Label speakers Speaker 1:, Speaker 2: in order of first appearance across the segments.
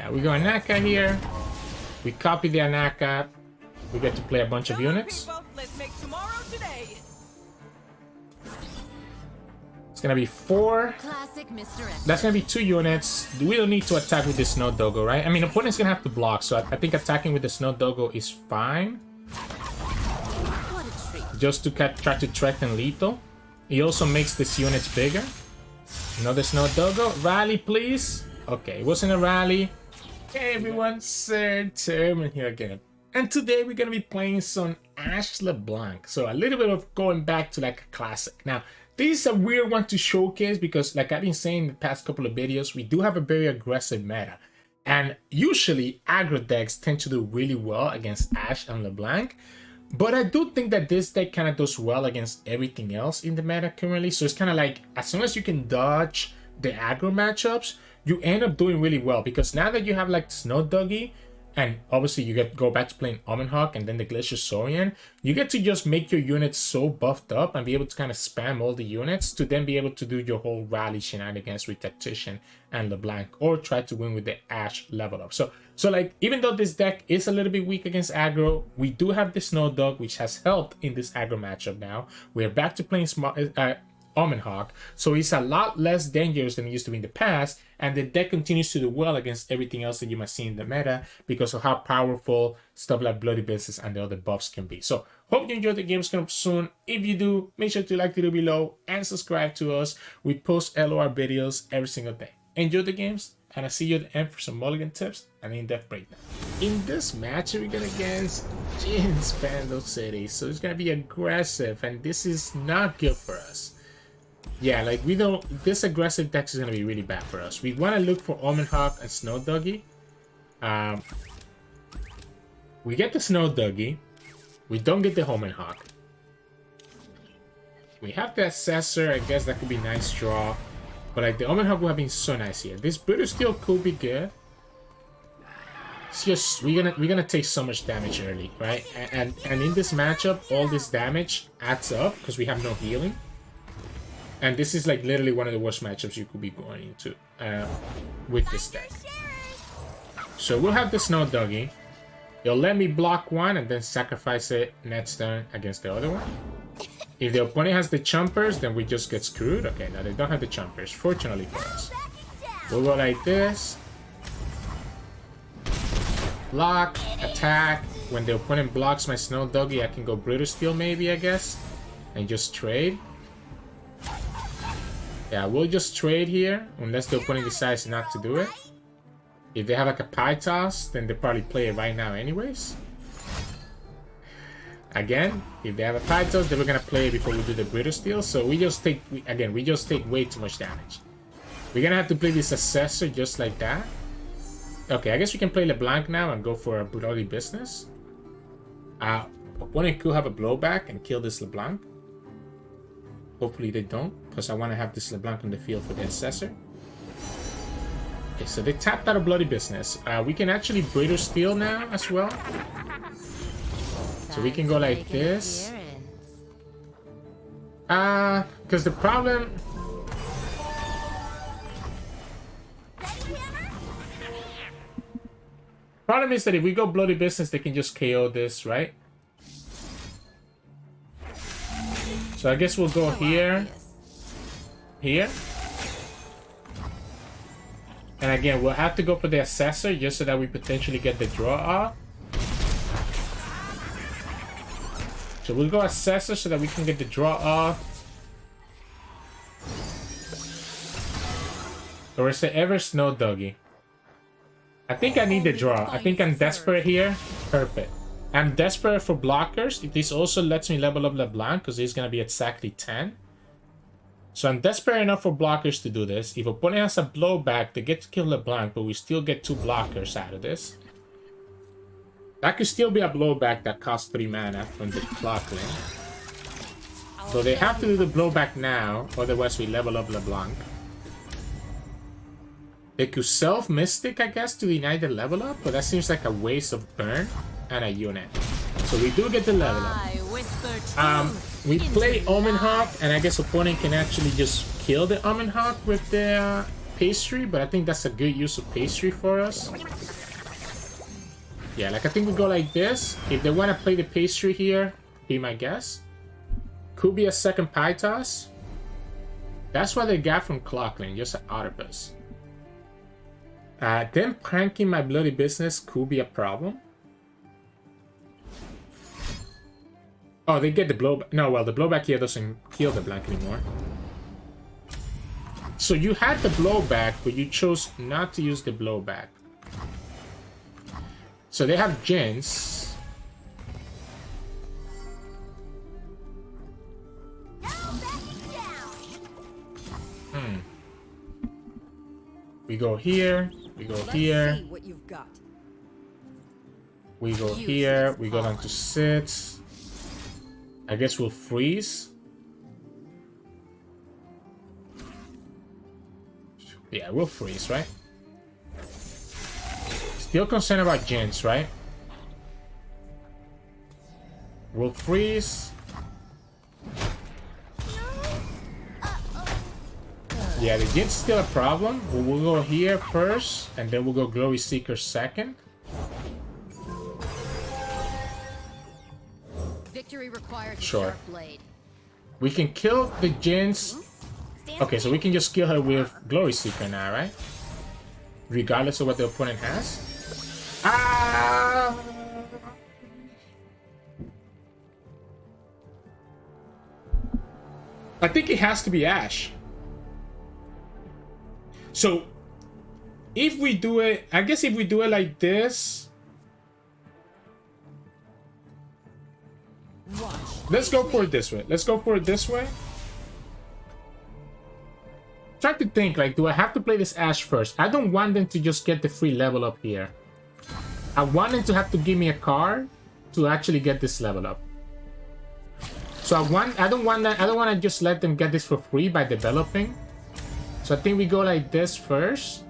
Speaker 1: Yeah, we go Anaka here. We copy the Anaka. We get to play a bunch of units.
Speaker 2: Let's make tomorrow today.
Speaker 1: It's gonna be 4.
Speaker 3: Classic Mr. X.
Speaker 1: That's gonna be 2 units. We don't need to attack with the Snow Doggo, right? I mean, opponent's gonna have to block, so I think attacking with the Snow Doggo is fine.
Speaker 3: What a treat.
Speaker 1: Just to try to threaten lethal. He also makes these units bigger. Another Snow Doggo. Rally, please. Okay, it wasn't a rally. Hey everyone, Sirturmund here again. And today we're gonna be playing some Ashe LeBlanc. So a little bit of going back to like a classic. Now, this is a weird one to showcase because like I've been saying in the past couple of videos, we do have a very aggressive meta. And usually aggro decks tend to do really well against Ashe and LeBlanc. But I do think that this deck kind of does well against everything else in the meta currently. So it's kind of like, as long as you can dodge the aggro matchups, you end up doing really well. Because now that you have like Snow Doggy, and obviously you get to go back to playing Omen Hawk and then the Glacier Saurian, you get to just make your units so buffed up and be able to kind of spam all the units to then be able to do your whole rally shenanigans with Tactician and LeBlanc, or try to win with the Ashe level up. So like, even though this deck is a little bit weak against aggro, we do have the Snow Dog, which has helped in this aggro matchup now. We're back to playing Omen Hawk, so it's a lot less dangerous than it used to be in the past, and the deck continues to do well against everything else that you might see in the meta because of how powerful stuff like Bloody Business and the other buffs can be. So hope you enjoyed the games coming up soon. If you do, make sure to like the video below and subscribe to us. We post LoR videos every single day. Enjoy the games, and I'll see you at the end for some mulligan tips and in-depth breakdown. In this match, we're going against Jinx Bandle City, so it's going to be aggressive, and this is not good for us. Yeah, like we don't. This aggressive deck is gonna be really bad for us. We want to look for Omen Hawk and Snow Doggy. We get the Snow Doggy. We don't get the Omen Hawk. We have the Assessor. I guess that could be a nice draw. But like the Omen Hawk would have been so nice here. This Brutus Steel could be good. It's just we're gonna take so much damage early, right? And in this matchup, all this damage adds up because we have no healing. And this is like literally one of the worst matchups you could be going into with this deck. So we'll have the Snow Doggy. You'll let me block one and then sacrifice it next turn against the other one. If the opponent has the Chompers, then we just get screwed. Okay, now they don't have the Chompers, fortunately for us. We'll go like this. Block, attack. When the opponent blocks my Snow Doggy, I can go Brutus Steel maybe, I guess. And just trade. Yeah, we'll just trade here, unless the opponent decides not to do it. If they have like a pie toss, then they probably play it right now anyways. Again, if they have a pie toss, then we're gonna play it before we do the Brutus Steel. So we just take, we just take way too much damage. We're gonna have to play this Assessor just like that. Okay, I guess we can play LeBlanc now and go for a Bloody Business. Opponent could have a blowback and kill this LeBlanc. Hopefully they don't, because I want to have this LeBlanc on the field for the Assessor. Okay, so they tapped out a Bloody Business. We can actually Brutus Steel now as well. So we can go like this. Because the problem... Problem is that if we go Bloody Business, they can just KO this, right? So I guess we'll go here, here. And again, we'll have to go for the Assessor just so that we potentially get the draw off. So we'll go Assessor so that we can get the draw off. Or is it ever Snow Doggy? I think I need the draw. I think I'm desperate here. Perfect. I'm desperate for blockers. This also lets me level up LeBlanc because he's going to be exactly 10. So I'm desperate enough for blockers to do this. If opponent has a blowback, they get to kill LeBlanc, but we still get 2 blockers out of this. That could still be a blowback that costs 3 mana from the clock lane. So they have to do the blowback now, otherwise we level up LeBlanc. They could self-Mystic, I guess, to deny the level up, but that seems like a waste of burn and a unit. So we do get the level up. We play Omen Hawk, and I guess opponent can actually just kill the Omen Hawk with the pastry, but I think that's a good use of pastry for us. Yeah, like I think we go like this. If they want to play the pastry here, be my guess. Could be a second pie toss. That's what they got from Clockling, just an Autobus. Them pranking my bloody business could be a problem. Oh, they get the blowback. No, well, the blowback here doesn't kill the blank anymore. So you had the blowback, but you chose not to use the blowback. So they have Jinx. We go here. We go here.
Speaker 2: See what you've got.
Speaker 1: We go here. We go down to 6. I guess we'll freeze. Yeah, we'll freeze, right? Still concerned about Jinx, right? We'll freeze. Yeah, the Jinx is still a problem. We'll go here first, and then we'll go Glory Seeker second.
Speaker 3: Victory requires a
Speaker 1: Sure.
Speaker 3: sharp blade.
Speaker 1: We can kill the Jinx. Okay, so we can just kill her with Glory Seeker now, right? Regardless of what the opponent has. Ah! I think it has to be Ashe. So, if we do it, I guess if we do it like this, let's go for it this way. Let's go for it this way. Try to think, like, do I have to play this Ashe first? I don't want them to just get the free level up here. I want them to have to give me a card to actually get this level up. So I don't want to just let them get this for free by developing. So I think we go like this first.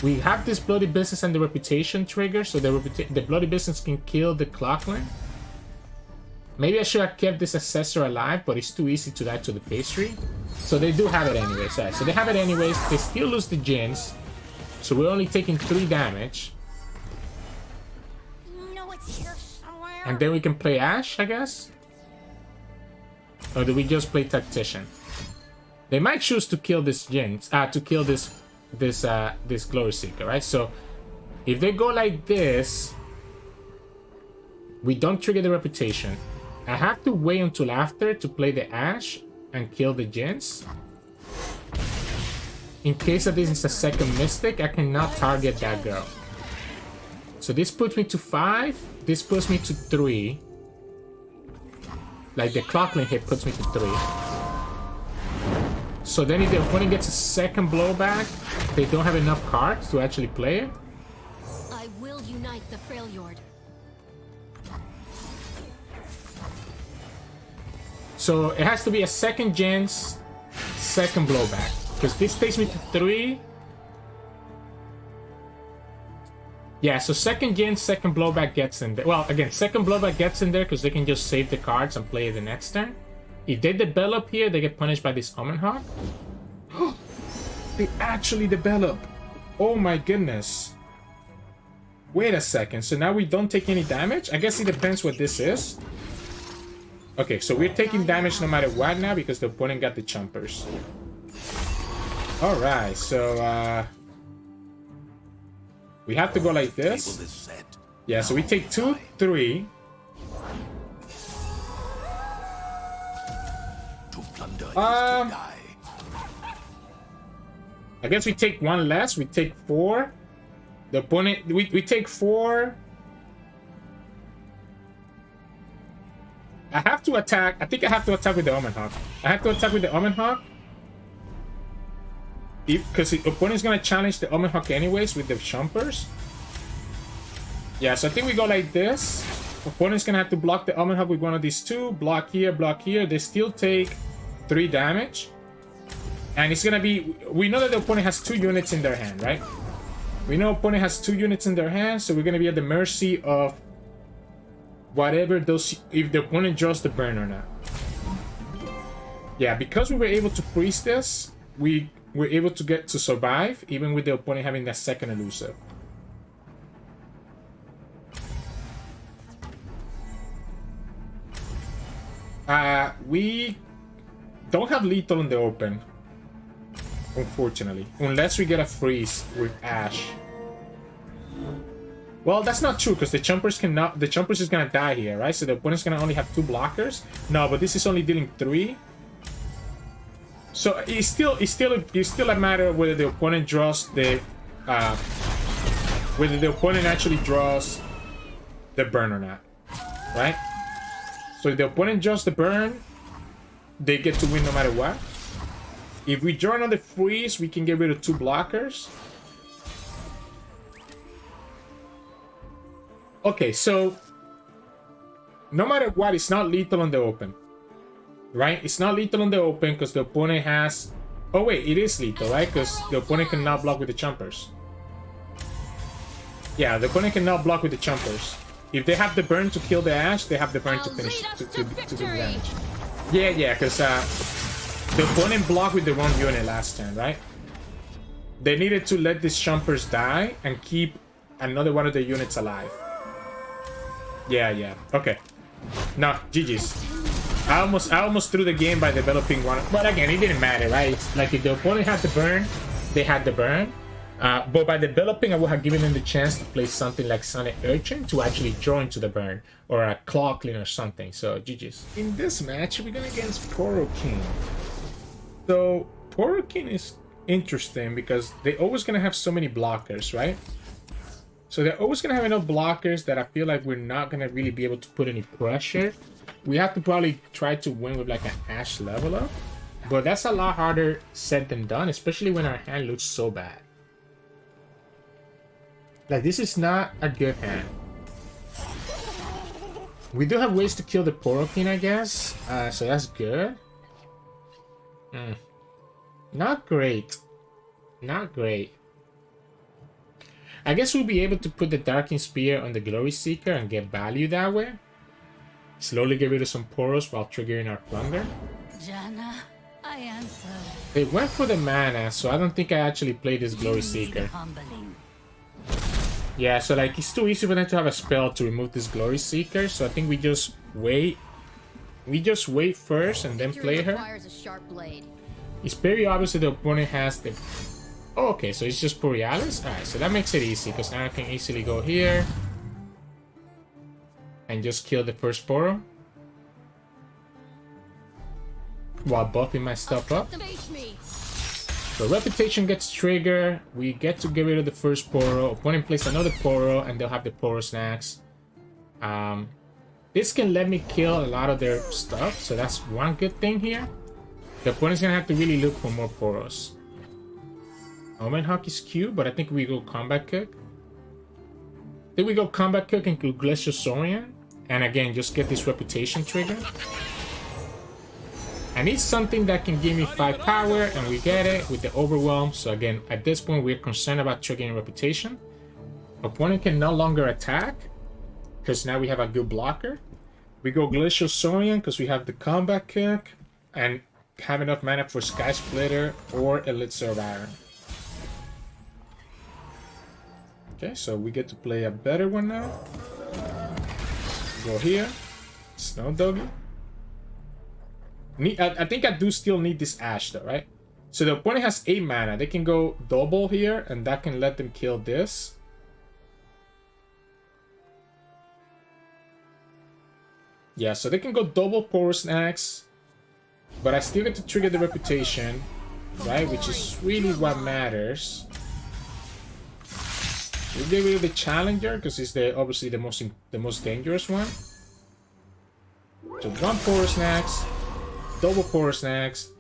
Speaker 1: We have this Bloody Business and the Reputation trigger, so the Bloody Business can kill the Clockling. Maybe I should have kept this Assessor alive, but it's too easy to die to the Pastry. So they do have it anyways. Right, so they have it anyways. They still lose the Jinx. So we're only taking 3 damage.
Speaker 3: No, it's here somewhere.
Speaker 1: And then we can play Ashe, I guess? Or do we just play Tactician? They might choose to kill this Jinx, to kill this Glory Seeker, right? So if they go like this, we don't trigger the Reputation. I have to wait until after to play the Ashe and kill the Jinx. In case that this is a second Mystic, I cannot target that girl. So this puts me to 5. This puts me to 3. Like the Clockling hit puts me to 3. So then if the opponent gets a second blowback, they don't have enough cards to actually play it.
Speaker 3: I will unite the Freljord.
Speaker 1: So it has to be a second Jinx, second blowback. Because this takes me to 3. Yeah, so second Jinx, second blowback gets in there. Well, again, second blowback gets in there because they can just save the cards and play it the next turn. If they develop here, they get punished by this Omen Hawk. They actually develop. Oh my goodness. Wait a second. So now we don't take any damage? I guess it depends what this is. Okay, so we're taking damage no matter what now because the opponent got the Chompers. Alright, so we have to go like this. Yeah, so we take 2, 3. I guess we take 1 less. We take 4. The opponent, we take 4. I have to attack. I think I have to attack with the Omen Hawk. I have to attack with the Omen Hawk. Because the opponent's going to challenge the Omen Hawk anyways with the Chompers. Yeah, so I think we go like this. Opponent's going to have to block the Omen Hawk with one of these 2. Block here, block here. They still take 3 damage. And it's going to be... We know that the opponent has 2 units in their hand, right? We know opponent has 2 units in their hand, so we're going to be at the mercy of whatever those... If the opponent draws the burn or not. Yeah, because we were able to freeze this, we we're able to get to survive, even with the opponent having that second elusive. We don't have lethal in the open, unfortunately, unless we get a freeze with Ashe. Well, that's not true because the Chompers cannot. The Chompers is gonna die here, right? So the opponent's gonna only have 2 blockers. No, but this is only dealing 3. So it's still a matter of whether the opponent draws the whether the opponent actually draws the burn or not, right? So if the opponent draws the burn, they get to win no matter what. If we draw another freeze, we can get rid of 2 blockers. Okay, so no matter what, it's not lethal on the open, right? It's not lethal on the open because the opponent has... Oh wait, it is lethal, right? Because the opponent cannot block with the Chompers. Yeah, the opponent cannot block with the Chompers. If they have the burn to kill the Ashe, they have the burn to finish to do the damage. Yeah, because the opponent blocked with the wrong unit last turn, right? They needed to let these Chompers die and keep another one of the units alive. Yeah. Okay. No, GG's. I almost threw the game by developing one, but again, it didn't matter, right? It's like if the opponent had the burn, they had the burn. But by developing, I would have given them the chance to play something like Sonic Urchin to actually draw into the burn, or a Clawclean or something. So GG's. In this match, we're going against Poro King. So Poro King is interesting because they're always going to have so many blockers, right? So they're always going to have enough blockers that I feel like we're not going to really be able to put any pressure. We have to probably try to win with like an Ashe level up. But that's a lot harder said than done, especially when our hand looks so bad. Like, this is not a good hand. We do have ways to kill the Poro King, I guess. So that's good. Not great. Not great. I guess we'll be able to put the Darking Spear on the Glory Seeker and get value that way. Slowly get rid of some Poros while triggering our Plunder.
Speaker 3: Jana, I answer.
Speaker 1: They went for the mana, so I don't think I actually played this Glory Seeker. Yeah, so like it's too easy for them to have a spell to remove this Glory Seeker, so I think we just wait. We just wait first and then play her. It's very obvious that the opponent has the... Oh, okay, so it's just Borealis? Alright, so that makes it easy, because now I can easily go here and just kill the first Poro while buffing my stuff up. So Reputation gets triggered, we get to get rid of the first Poro, opponent plays another Poro, and they'll have the Poro snacks. This can let me kill a lot of their stuff, so that's one good thing here. The opponent's gonna have to really look for more Poros. Omen Hawk is cute, but I think we go Combat Cook. I think we go Combat Cook and Glacial Saurian. And again, just get this Reputation trigger. I need something that can give me 5 power, and we get it with the Overwhelm. So again, at this point, we're concerned about triggering Reputation. Opponent can no longer attack, because now we have a good blocker. We go Glacial Saurian, because we have the Combat Cook, and have enough mana for Sky Splitter or Elixir of Iron. Okay, so we get to play a better one now. Go here. Snow Doggy. I think I do still need this Ashe though, right? So the opponent has 8 mana. They can go double here, and that can let them kill this. Yeah, so they can go double Poro Snacks. But I still get to trigger the Reputation, right? Which is really what matters. We get rid of the Challenger because it's obviously the most dangerous one. So 1 Poro Snacks, double Poro Snacks.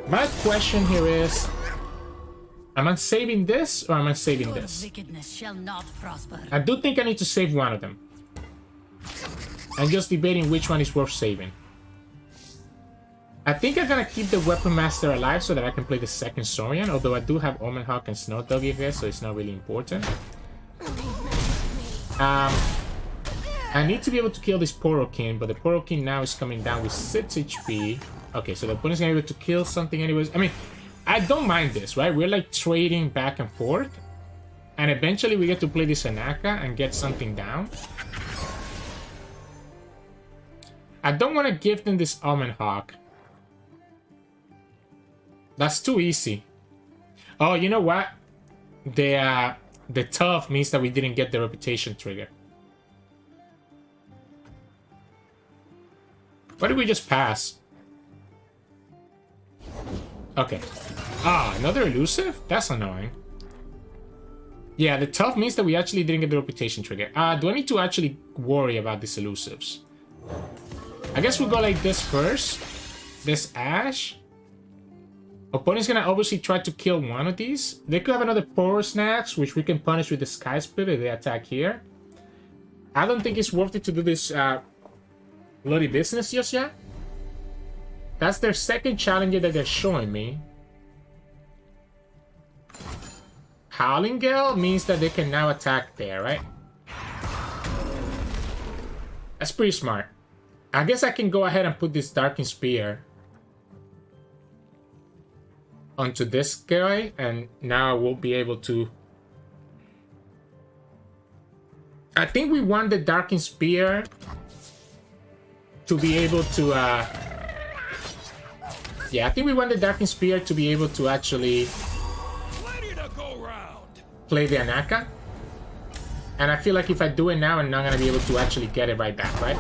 Speaker 1: My question here is, am I saving this or am I saving this? I do think I need to save one of them. I'm just debating which one is worth saving. I think I'm gonna keep the Weapon Master alive so that I can play the second Saurian, although I do have Omen Hawk and Snow Doggy here, so it's not really important. I need to be able to kill this Poro King, but the Poro King now is coming down with 6 HP. Okay, so the opponent's gonna be able to kill something anyways. I mean, I don't mind this, right? We're like trading back and forth. And eventually we get to play this Anaka and get something down. I don't want to give them this Almond Hawk. That's too easy. Oh, you know what? The tough means that we didn't get the reputation trigger. Why did we just pass? Okay. Ah, another elusive? That's annoying. Yeah, the tough means that we actually didn't get the reputation trigger. Do I need to actually worry about these elusives? I guess we'll go like this first. This Ashe. Opponent's gonna obviously try to kill one of these. They could have another Poro Snacks, which we can punish with the Sky Split if they attack here. I don't think it's worth it to do this bloody business just yet. That's their second challenger that they're showing me. Howling Gale means that they can now attack there, right? That's pretty smart. I guess I can go ahead and put this Darking Spear onto this guy, and now we'll be able to... I think we want the Darking Spear to be able to... Yeah, I think we want the Darking Spear to be able to actually play the Anaka. And I feel like if I do it now, I'm not going to be able to actually get it right back, right?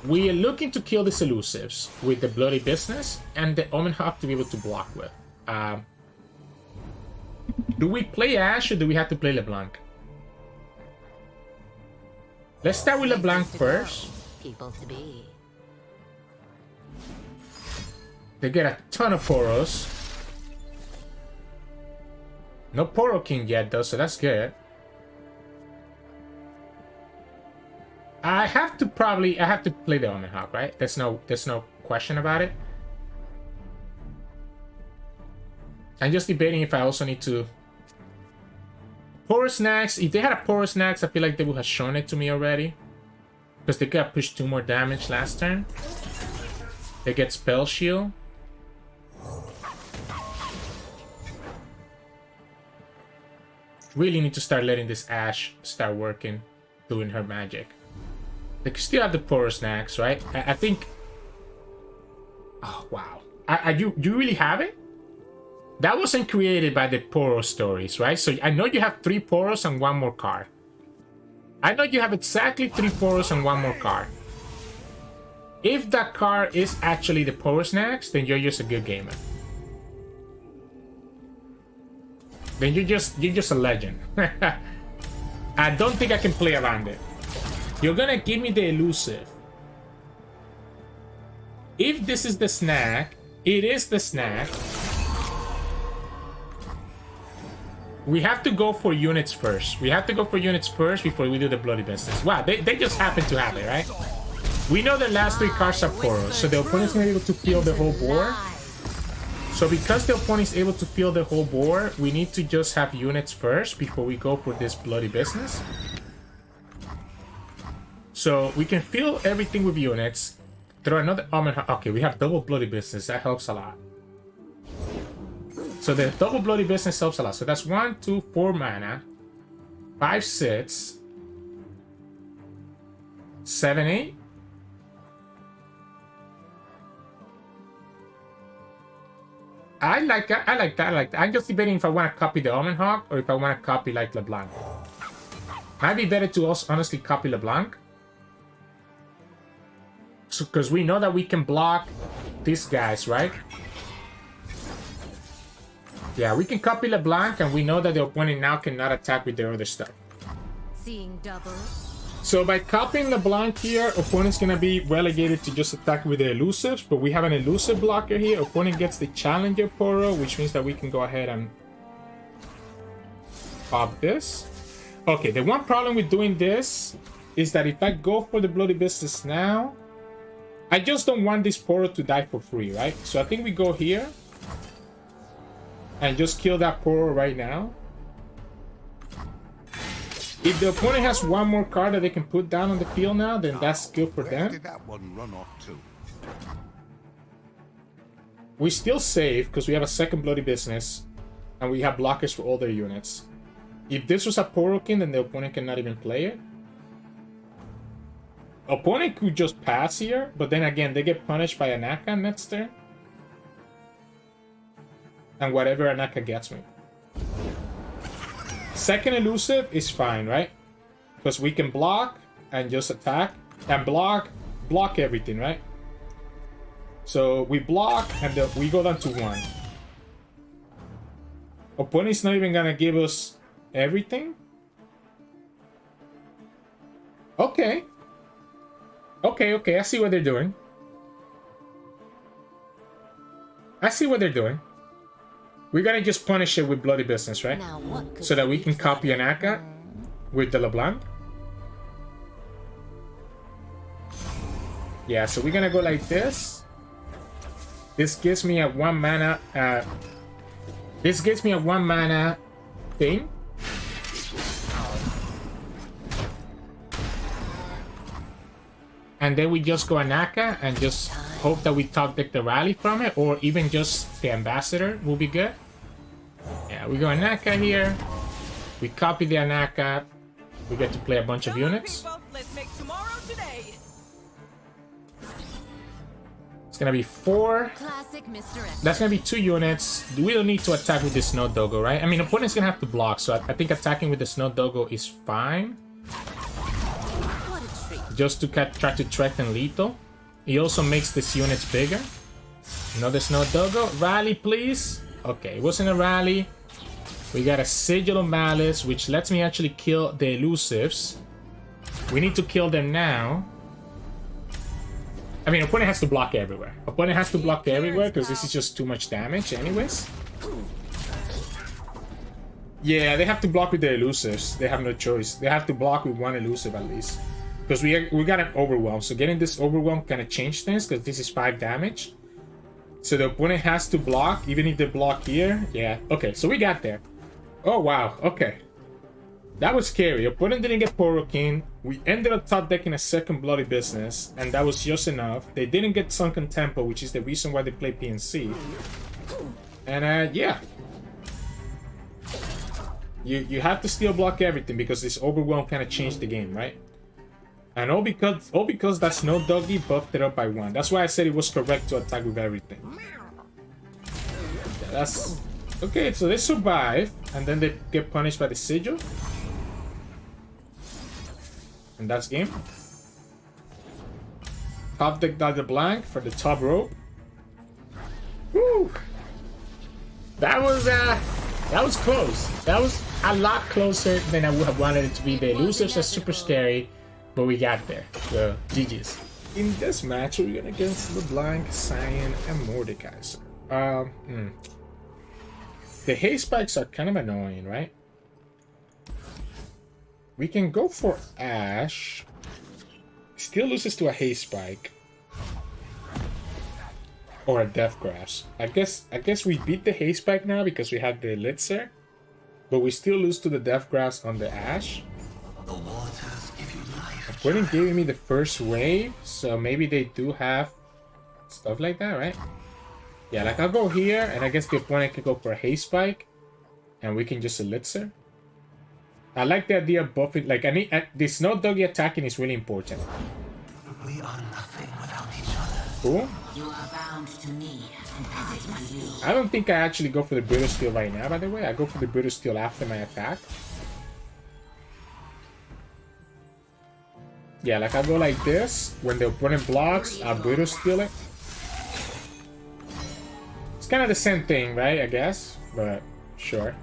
Speaker 1: We are looking to kill these elusives with the Bloody Business and the Omen Hawk to be able to block with. Do we play Ashe or do we have to play LeBlanc? Let's start with LeBlanc first.
Speaker 3: People to be.
Speaker 1: They get a ton of Poros. No Poro King yet though, so that's good. I have to play the Omen Hawk, right? There's no question about it. I'm just debating if I also need to... Poro Snacks, if they had a Poro Snacks, I feel like they would have shown it to me already. Because they got pushed 2 more damage last turn. They get Spell Shield. Really need to start letting this Ashe start working, doing her magic. They can still have the Poro Snacks, right? I think... Oh, wow. You really have it? That wasn't created by the Poro stories, right? So I know you have 3 Poros and 1 more card. I know you have exactly 3 Poros and 1 more card. If that card is actually the Poro Snacks, then you're just a good gamer. Then you're just a legend. I don't think I can play around it. You're gonna give me the elusive. If this is the snack, it is the snack. We have to go for units first. We have to go for units first before we do the bloody business. Wow, they just happen to have it, right? We know the last 3 cards are Poros, so the opponent's gonna be able to fill the whole board. So because the opponent is able to fill the whole board, we need to just have units first before we go for this bloody business. So we can fill everything with units. Throw another Omen. Okay, we have double bloody business. That helps a lot. So the double bloody business helps a lot. So that's 1, 2, 4 mana. 5, 6. 7, 8. I like that. I'm just debating if I want to copy the Omen Hawk or if I want to copy like LeBlanc. Might be better to also honestly copy LeBlanc. So, because we know that we can block these guys, right? Yeah, we can copy LeBlanc and we know that the opponent now cannot attack with their other stuff.
Speaker 3: Seeing double.
Speaker 1: So by copying LeBlanc here, opponent's gonna be relegated to just attack with the elusives, but we have an elusive blocker here. Opponent gets the Challenger Poro, which means that we can go ahead and pop this. Okay, the one problem with doing this is that if I go for the bloody business now, I just don't want this Poro to die for free, right? So I think we go here and just kill that Poro right now. If the opponent has 1 more card that they can put down on the field now, then that's good for them.
Speaker 4: Where did that one run off to?
Speaker 1: We still save because we have a second Bloody Business. And we have blockers for all their units. If this was a Poro King, then the opponent cannot even play it. Opponent could just pass here, but then again, they get punished by Anaka next turn. And whatever Anaka gets me. Second elusive is fine, right? Because we can block and just attack. And block everything, right? So we block and we go down to 1. Opponent's not even gonna give us everything? Okay. Okay, I see what they're doing. I see what they're doing. We're gonna just punish it with Bloody Business, right? So that we can copy Anaka with the LeBlanc. Yeah, so we're gonna go like this. This gives me a 1 mana, this gives me a 1 mana thing. And then we just go Anaka and just hope that we top deck the rally from it, or even just the ambassador will be good. Yeah, we go Anaka here. We copy the Anaka. We get to play a bunch of units.
Speaker 2: People, let's make tomorrow today.
Speaker 1: It's gonna be 4.
Speaker 3: Classic Mr. X.
Speaker 1: That's gonna be 2 units. We don't need to attack with the Snow Doggo, right? I mean, opponent's gonna have to block, so I think attacking with the Snow Doggo is fine.
Speaker 3: What a treat.
Speaker 1: Just to try to threaten lethal. He also makes these units bigger. Another Snow Doggo. Rally, please. Okay, it wasn't a rally. We got a Sigil of Malice, which lets me actually kill the elusives. We need to kill them now. I mean, opponent has to block everywhere. Opponent has to block everywhere because this is just too much damage anyways. Yeah, they have to block with the elusives. They have no choice. They have to block with 1 elusive at least. Because we got an overwhelm. So getting this overwhelm kind of changed things because this is 5 damage. So the opponent has to block even if they block here. Yeah, okay, so we got there. Oh, wow, okay. That was scary. Opponent didn't get Poro King. We ended up top decking a second Bloody Business, and that was just enough. They didn't get Sunken Temple, which is the reason why they play P&Z. And yeah. You have to still block everything because this overwhelm kind of changed the game, right? And all because that Snow Doggy buffed it up by 1. That's why I said it was correct to attack with everything. Yeah, that's... Okay, so they survive, and then they get punished by the Sigil. And that's game. Top deck LeBlanc for the top rope. Woo! That was close. That was a lot closer than I would have wanted it to be. The elusives are super scary, but we got there. So GG's. In this match, we're gonna against LeBlanc, Sion, and Mordekaiser. The haste spikes are kind of annoying, right? We can go for Ashe. Still loses to a haste spike. Or a death grasp. I guess we beat the haste spike now because we have the elixir. But we still lose to the death grasp on the Ashe.
Speaker 4: The waters give you life.
Speaker 1: Opponent giving me the first wave, so maybe they do have stuff like that, right? Yeah, like I'll go here, and I guess the opponent can go for a haste spike, and we can just elixir. I like the idea of buffing. Like, the Snow Doggy attacking is really important.
Speaker 4: We are nothing without each other.
Speaker 1: Cool.
Speaker 3: You are bound to me, and I to you.
Speaker 1: I don't think I actually go for the Brittle Steel right now, by the way. I go for the Brittle Steel after my attack. Yeah, like I go like this. When the opponent blocks, I'll Brittle Steel it. It's kind of the same thing, right? I guess. But, sure.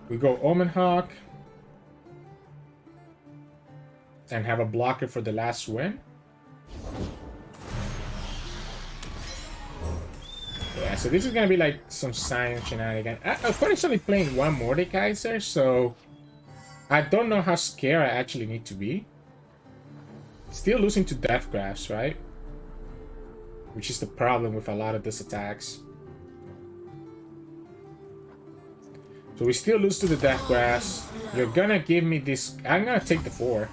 Speaker 1: We go Omen Hawk. And have a blocker for the last win. Yeah, so this is gonna be like some Sion shenanigans. Opponent's only playing 1 Mordekaiser, so I don't know how scared I actually need to be. Still losing to Death Grasp, right? Which is the problem with a lot of these attacks. So we still lose to the Death Grasp. You're gonna give me this... I'm gonna take the 4.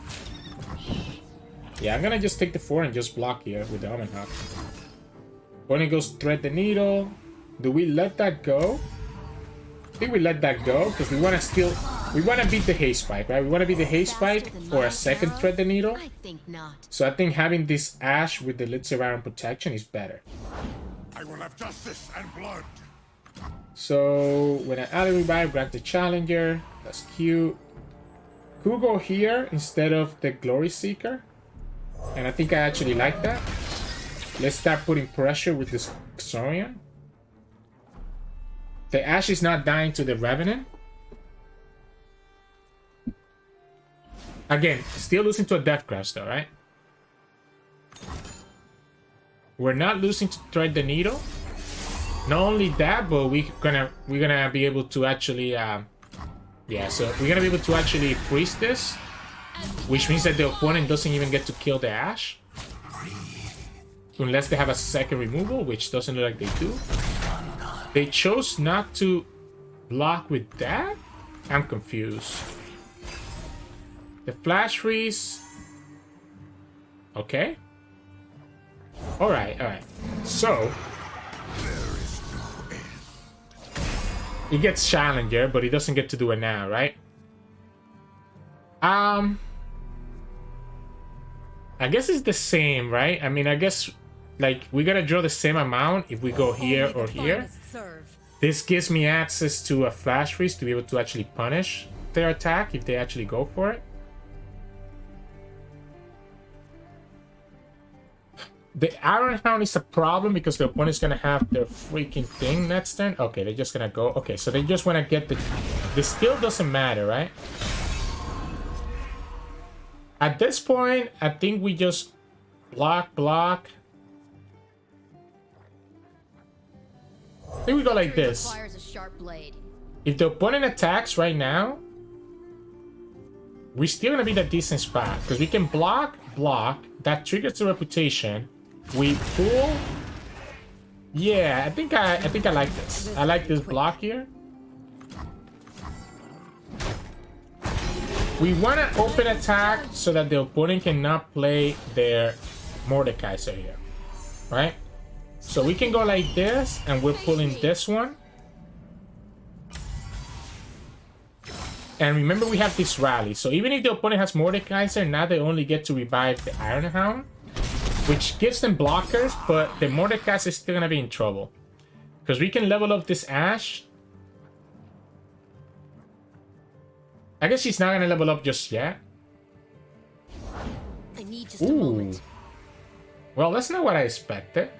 Speaker 1: Yeah, I'm gonna just take the 4 and just block here with the Omen Hawk. When it goes thread the needle, do we let that go? I think we let that go because we want to beat the haste spike, right? We want to beat the haste spike or a second thread the needle.
Speaker 3: I think not.
Speaker 1: So I think having this Ashe with the Litz around protection is better.
Speaker 5: I will have justice and blood.
Speaker 1: So when an ally revive, grab the challenger. That's cute. Could we go here instead of the Glory Seeker? And I think I actually like that. Let's start putting pressure with this Sion. The Ashe is not dying to the Revenant. Again, still losing to a Death Crash though, right? We're not losing to thread the needle. Not only that, but we're gonna be able to actually yeah, so we're gonna be able to actually freeze this, which means that the opponent doesn't even get to kill the Ashe. Unless they have a second removal, which doesn't look like they do. They chose not to block with that? I'm confused. The flash freeze. Okay. Alright, alright. So he gets challenger, but he doesn't get to do it now, right? I guess it's the same, right? I mean, I guess like we're gonna draw the same amount if we go here or here. This gives me access to a flash freeze to be able to actually punish their attack if they actually go for it. The Iron Hound is a problem because the opponent's gonna have their freaking thing next turn. Okay, they're just gonna go. Okay, so they just wanna get the... This still doesn't matter, right? At this point, I think we just block. I think we go like this. If the opponent attacks right now, we're still gonna be in a decent spot because we can block. That triggers the reputation. We pull. Yeah, I think I like this. I like this block here. We want to open attack so that the opponent cannot play their Mordekaiser here, right? So we can go like this, and we're pulling this one. And remember, we have this rally. So even if the opponent has Mordekaiser, now they only get to revive the Iron Hound, which gives them blockers, but the Mordekaiser is still going to be in trouble. Because we can level up this Ashe. I guess she's not going to level up just yet.
Speaker 3: I need just a moment.
Speaker 1: Well, that's not what I expected.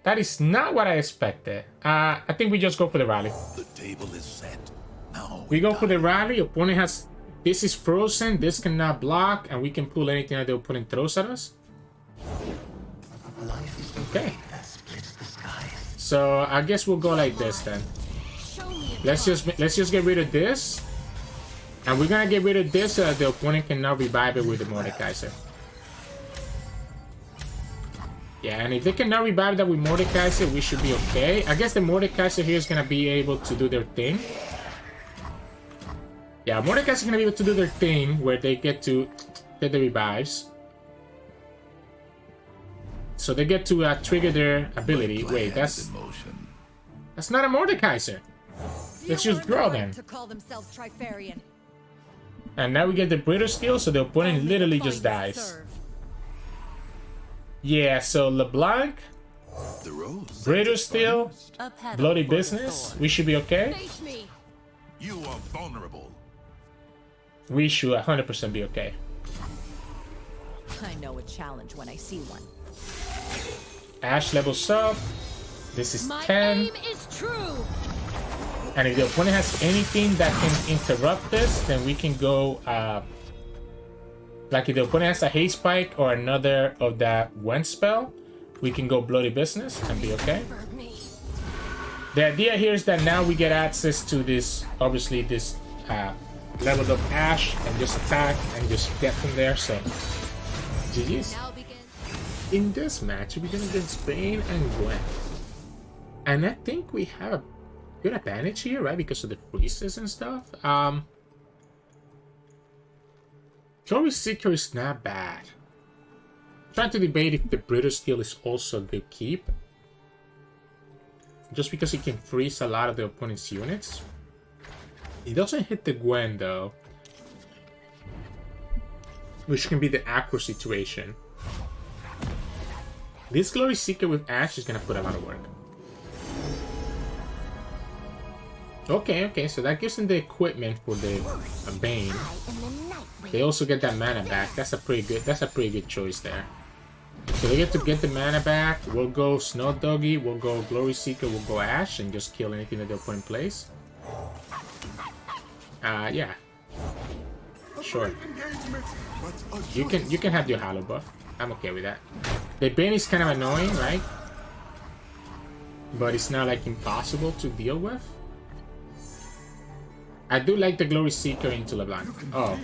Speaker 1: That is not what I expected. I think we just go for the rally.
Speaker 5: The table is set. Now
Speaker 1: we go for the rally. Opponent has... This is frozen. This cannot block. And we can pull anything that the opponent throws at us. Okay. So I guess we'll go like this then. Let's just get rid of this. And we're gonna get rid of this so that the opponent cannot revive it with the Mordekaiser. Yeah, and if they cannot revive that with Mordekaiser, we should be okay. I guess the Mordekaiser here is gonna be able to do their thing. Yeah, Mordekaiser is gonna be able to do their thing where they get to get the revives. So they get to trigger their ability. Wait, that's not a Mordekaiser. Let's just draw them. And now we get the Brittle Steel, so the opponent literally just dies. Yeah, so LeBlanc, Brittle Steel, Bloody Business. We should be okay.
Speaker 5: you are vulnerable.
Speaker 1: We should 100% be okay.
Speaker 2: I know a challenge when I see one.
Speaker 1: Ashe levels up. This is 10.
Speaker 3: Aim is true.
Speaker 1: And if the opponent has anything that can interrupt this, then we can go, like if the opponent has a haste spike or another of that Gwen spell, we can go Bloody Business and be okay. The idea here is that now we get access to this, obviously this leveled up Ashe, and just attack and just get from there, so GG's. In this match, we're gonna against Vayne and Gwen. And I think we have a good advantage here, right? Because of the freezes and stuff. Glory Seeker is not bad. Trying to debate if the British Steel is also the keep. Just because it can freeze a lot of the opponent's units. It doesn't hit the Gwen though. Which can be the Aqua situation. This Glory Seeker with Ashe is gonna put a lot of work. Okay, so that gives them the equipment for the Vayne. They also get that mana back. That's a pretty good choice there. So they get to get the mana back. We'll go Snow Doggy, we'll go Glory Seeker, we'll go Ashe and just kill anything that the opponent plays. Yeah. Sure. You can have your Hollow buff. I'm okay with that. The Vayne is kind of annoying, right? But it's not like impossible to deal with. I do like the Glory Seeker into LeBlanc. Oh.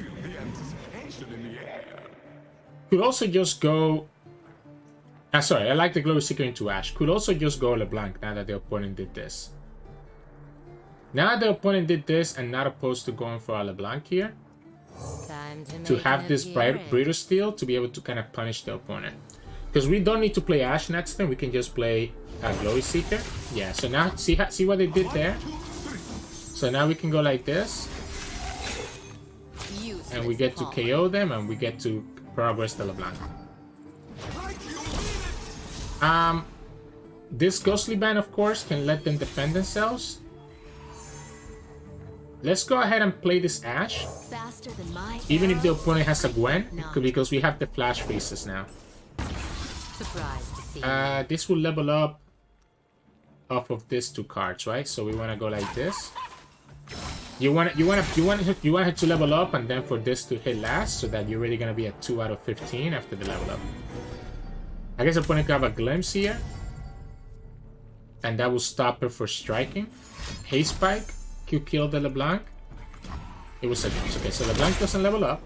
Speaker 1: Could also just go... sorry, I like the Glory Seeker into Ashe. Could also just go LeBlanc now that the opponent did this. Now that the opponent did this and not opposed to going for a LeBlanc here. To have this Breeder Steel to be able to kind of punish the opponent. Because we don't need to play Ashe next turn, we can just play a Glory Seeker. Yeah, so now see what they did there? So now we can go like this. And we get to KO them and we get to progress the LeBlanc. This Ghostly Band, of course, can let them defend themselves. Let's go ahead and play this Ashe. Even if the opponent has a Gwen, because we have the Flash Freezes now. This will level up off of these two cards, right? So we want to go like this. You want it to level up and then for this to hit last, so that you're really gonna be at 2 out of 15 after the level up. I guess the opponent can have a glimpse here, and that will stop her for striking. Haste Spike, kill the LeBlanc. It was a glimpse. Okay, so LeBlanc doesn't level up.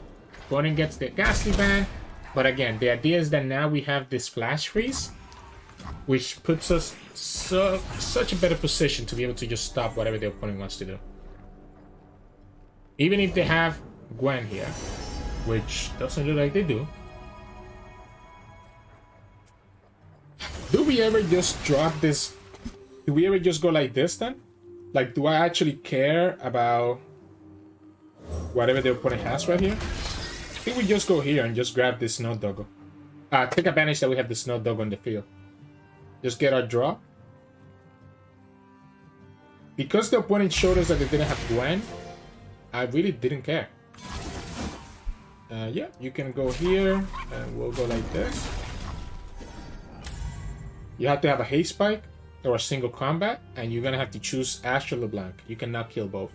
Speaker 1: Opponent gets the Ghastly Band, but again, the idea is that now we have this Flash Freeze, which puts us such a better position to be able to just stop whatever the opponent wants to do. Even if they have Gwen here, which doesn't look like they do. Do we ever just drop this? Do we ever just go like this then? Like, do I actually care about whatever the opponent has right here? I think we just go here and just grab this Snow Doggo. Take advantage that we have the Snow Doggo on the field. Just get our draw. Because the opponent showed us that they didn't have Gwen, I really didn't care. Yeah, you can go here, and we'll go like this. You have to have a Haste Spike or a single combat, and you're gonna have to choose Ashe or LeBlanc. You cannot kill both.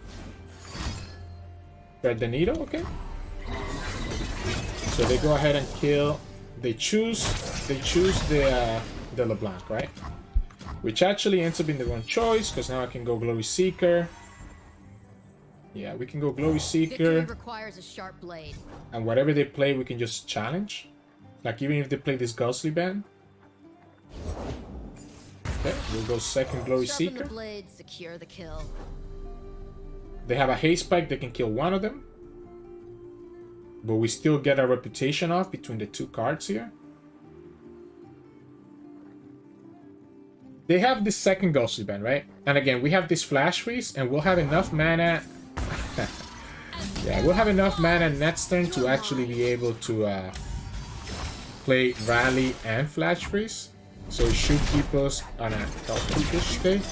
Speaker 1: Thread the Needle, okay. So they go ahead and kill. They choose the LeBlanc, right? Which actually ends up being the wrong choice, because now I can go Glory Seeker. Yeah, we can go Glory Seeker.
Speaker 3: Requires a sharp blade.
Speaker 1: And whatever they play, we can just challenge. Like, even if they play this Ghostly Band. Okay, we'll go second Glory Seeker.
Speaker 3: The blade, secure the kill.
Speaker 1: They have a Haste Spike that can kill one of them. But we still get our reputation off between the two cards here. They have this second Ghostly Band, right? And again, we have this Flash Freeze, and we'll have enough mana. Yeah, we'll have enough mana next turn to actually be able to play Rally and Flash Freeze. So it should keep us on a healthy state.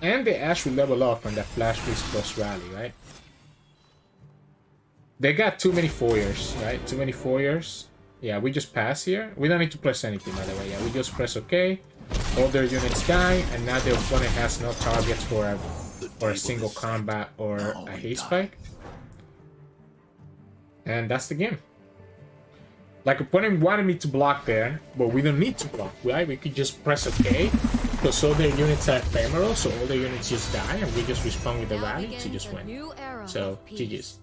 Speaker 1: And the Ashe will level up on that Flash Freeze plus Rally, right? They got too many foyers, right? Too many foyers. Yeah, we just pass here. We don't need to press anything, by the way. Yeah, we just press OK. All their units die, and now the opponent has no targets for a single combat or a Haste Spike. And that's the game. Like, opponent wanted me to block there, but we don't need to block, right? We could just press OK, because all their units are ephemeral, so all their units just die, and we just respond with the rally to just win. So, GG's.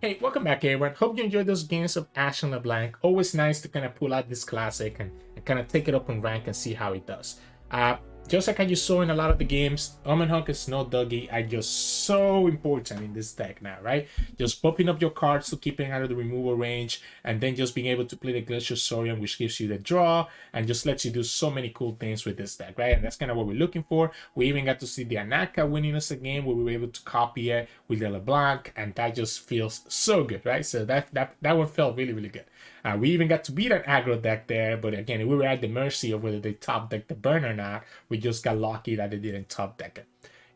Speaker 1: Hey, welcome back everyone. Hope you enjoyed those games of Ashe and LeBlanc. Always nice to kind of pull out this classic and kind of take it up in rank and see how it does. Just like I just saw in a lot of the games, Omen Hawk and Snow Doggy are just so important in this deck now, right? Just popping up your cards to keep it out of the removal range, and then just being able to play the Glacial Saurian, which gives you the draw and just lets you do so many cool things with this deck, right? And that's kind of what we're looking for. We even got to see the Anaka winning us a game where we were able to copy it with the LeBlanc, and that just feels so good, right? So that one felt really, really good. We even got to beat an aggro deck there, but again, we were at the mercy of whether they top deck the burn or not. We just got lucky that they didn't top deck it.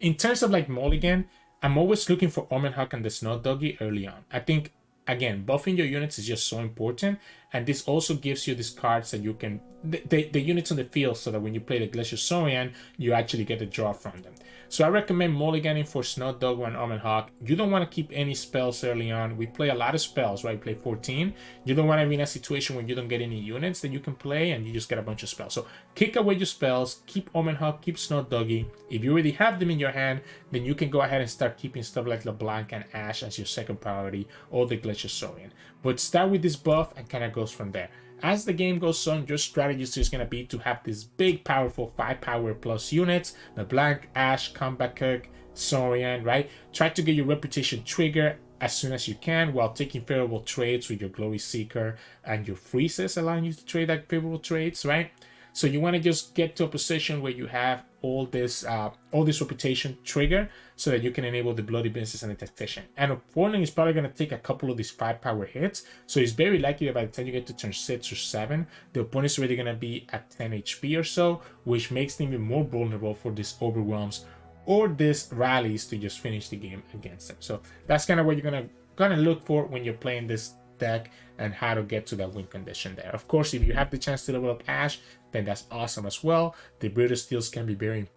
Speaker 1: In terms of like mulligan, I'm always looking for Omen Hawk and the Snow Doggy early on. I think, again, buffing your units is just so important, and this also gives you these cards that you can, the units on the field, so that when you play the Glacial Saurian, you actually get a draw from them. So I recommend mulliganing for Snow Dog and Omen Hawk. You don't want to keep any spells early on. We play a lot of spells, right? We play 14. You don't want to be in a situation where you don't get any units that you can play and you just get a bunch of spells. So kick away your spells, keep Omen Hawk, keep Snow Doggy. If you already have them in your hand, then you can go ahead and start keeping stuff like LeBlanc and Ashe as your second priority, or the Glacial Saurian. But start with this buff and kind of goes from there. As the game goes on, your strategy is just going to be to have these big, powerful 5 power plus units, LeBlanc, Ashe, Combat Kirk, Saurian, right? Try to get your reputation trigger as soon as you can while taking favorable trades with your Glory Seeker and your Freezes, allowing you to trade like favorable trades, right? So you want to just get to a position where you have all this reputation trigger so that you can enable the Bloody Business and the Tactician. And opponent is probably going to take a couple of these 5 power hits. So it's very likely that by the time you get to turn 6 or 7, the opponent is already going to be at 10 HP or so, which makes them even more vulnerable for these overwhelms or these rallies to just finish the game against them. So that's kind of what you're gonna look for when you're playing this deck and how to get to that win condition there. Of course, if you have the chance to level up Ashe, then that's awesome as well. The British Steels can be very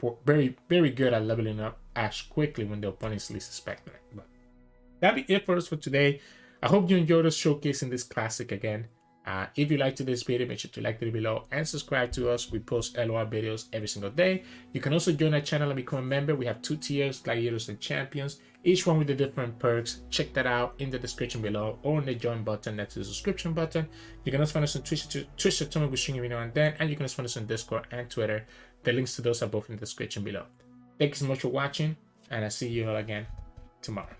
Speaker 1: good at leveling up Ashe quickly when the opponent is least expecting it. But that'll be it for us for today. I hope you enjoyed us showcasing this classic again. If you liked this video, make sure to like the video below and subscribe to us. We post LoR videos every single day. You can also join our channel and become a member. We have 2 tiers, Gladiators and Champions, each one with the different perks. Check that out in the description below or in the join button next to the subscription button. You can also find us on Twitch, Sirturmund, we stream every now and then, and you can also find us on Discord and Twitter. The links to those are both in the description below. Thank you so much for watching, and I'll see you all again tomorrow.